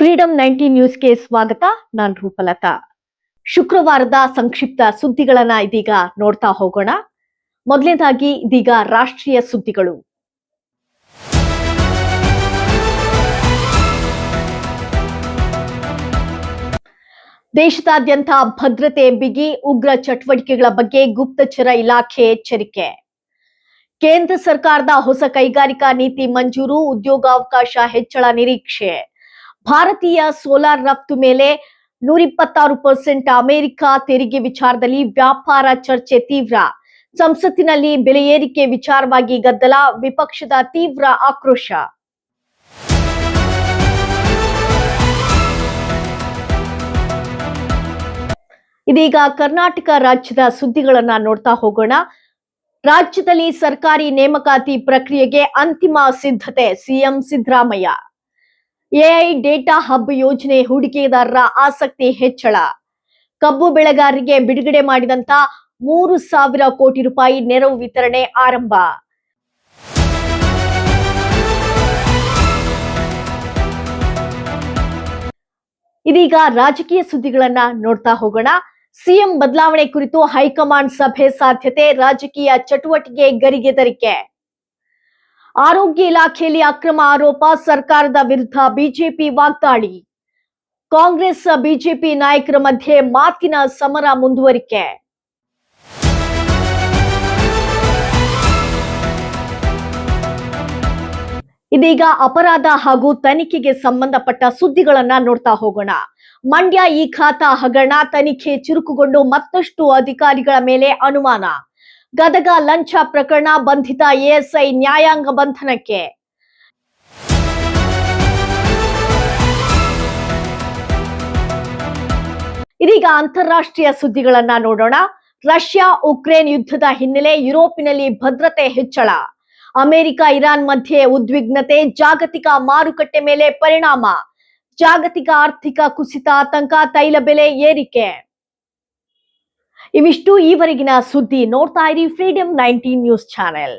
Freedom 19 ನ್ಯೂಸ್ಗೆ ಸ್ವಾಗತ. ನಾನು ರೂಪಲತಾ. ಶುಕ್ರವಾರದ ಸಂಕ್ಷಿಪ್ತ ಸುದ್ದಿಗಳನ್ನ ಇದೀಗ ನೋಡ್ತಾ ಹೋಗೋಣ. ಮೊದಲನೇದಾಗಿ ಇದೀಗ ರಾಷ್ಟ್ರೀಯ ಸುದ್ದಿಗಳು. ದೇಶದಾದ್ಯಂತ ಭದ್ರತೆ ಬಿಗಿ, ಉಗ್ರ ಚಟುವಟಿಕೆಗಳ ಬಗ್ಗೆ ಗುಪ್ತಚರ ಇಲಾಖೆ ಎಚ್ಚರಿಕೆ. ಕೇಂದ್ರ ಸರ್ಕಾರದ ಹೊಸ ಕೈಗಾರಿಕಾ ನೀತಿ ಮಂಜೂರು, ಉದ್ಯೋಗಾವಕಾಶ ಹೆಚ್ಚಳ ನಿರೀಕ್ಷೆ. ಭಾರತೀಯ ಸೋಲಾರ್ ರಫ್ತು ಮೇಲೆ 126% ಅಮೆರಿಕ ತೆರಿಗೆ ವಿಚಾರದಲ್ಲಿ ವ್ಯಾಪಾರ ಚರ್ಚೆ ತೀವ್ರ. ಸಂಸತ್ತಿನಲ್ಲಿ ಬೆಲೆ ಏರಿಕೆ ವಿಚಾರವಾಗಿ ಗದ್ದಲ, ವಿಪಕ್ಷದ ತೀವ್ರ ಆಕ್ರೋಶ. ಇದೀಗ ಕರ್ನಾಟಕ ರಾಜ್ಯದ ಸುದ್ದಿಗಳನ್ನ ನೋಡ್ತಾ ಹೋಗೋಣ. ರಾಜ್ಯದಲ್ಲಿ ಸರ್ಕಾರಿ ನೇಮಕಾತಿ ಪ್ರಕ್ರಿಯೆಗೆ ಅಂತಿಮ ಸಿದ್ಧತೆ, CM Siddaramaiah. AI data hub ಯೋಜನೆ ಹೂಡಿಕೆದಾರರ ಆಸಕ್ತಿ ಹೆಚ್ಚಳ. ಕಬ್ಬು ಬೆಳೆಗಾರರಿಗೆ ಬಿಡುಗಡೆ ಮಾಡಿದಂತ 3,000 ಕೋಟಿ ರೂಪಾಯಿ ನೆರವು ವಿತರಣೆ ಆರಂಭ. ಇದೀಗ ರಾಜಕೀಯ ಸುದ್ದಿಗಳನ್ನ ನೋಡ್ತಾ ಹೋಗೋಣ. ಸಿಎಂ ಬದಲಾವಣೆ ಕುರಿತು ಹೈಕಮಾಂಡ್ ಸಭೆ ಸಾಧ್ಯತೆ, ರಾಜಕೀಯ ಚಟುವಟಿಕೆ ಗರಿಗೆದರಿಕೆ. ಆರೋಗ್ಯ ಇಲಾಖೆಯಲ್ಲಿ ಅಕ್ರಮ ಆರೋಪ, ಸರ್ಕಾರದ ವಿರುದ್ಧ ಬಿಜೆಪಿ ವಾಗ್ದಾಳಿ. ಕಾಂಗ್ರೆಸ್ ಬಿಜೆಪಿ ನಾಯಕರ ಮಧ್ಯೆ ಮಾತಿನ ಸಮರ ಮುಂದುವರಿಕೆ. ಇದೀಗ ಅಪರಾಧ ಹಾಗೂ ತನಿಖೆಗೆ ಸಂಬಂಧಪಟ್ಟ ಸುದ್ದಿಗಳನ್ನ ನೋಡ್ತಾ ಹೋಗೋಣ. ಮಂಡ್ಯ ಈ ಖಾತಾ ಹಗರಣ ತನಿಖೆ ಚುರುಕುಗೊಂಡು ಮತ್ತಷ್ಟು ಅಧಿಕಾರಿಗಳ ಮೇಲೆ ಅನುಮಾನ. ಗದಗ ಲಂಚ ಪ್ರಕರಣ, ಬಂಧಿತ ಎಎಸ್ಐ ನ್ಯಾಯಾಂಗ ಬಂಧನಕ್ಕೆ. ಇದೀಗ ಅಂತಾರಾಷ್ಟ್ರೀಯ ಸುದ್ದಿಗಳನ್ನ ನೋಡೋಣ. ರಷ್ಯಾ ಉಕ್ರೇನ್ ಯುದ್ಧದ ಹಿನ್ನೆಲೆ ಯುರೋಪಿನಲ್ಲಿ ಭದ್ರತೆ ಹೆಚ್ಚಳ. ಅಮೆರಿಕ ಇರಾನ್ ಮಧ್ಯೆ ಉದ್ವಿಗ್ನತೆ, ಜಾಗತಿಕ ಮಾರುಕಟ್ಟೆ ಮೇಲೆ ಪರಿಣಾಮ. ಜಾಗತಿಕ ಆರ್ಥಿಕ ಕುಸಿತ, ಆತಂಕ, ತೈಲ ಬೆಲೆ ಏರಿಕೆ. ಇವಿಷ್ಟು ಈವರೆಗಿನ ಸುದ್ದಿ. ನೋಡ್ತಾ ಇರಿ ಫ್ರೀಡಂ 19 ನ್ಯೂಸ್ ಚಾನೆಲ್.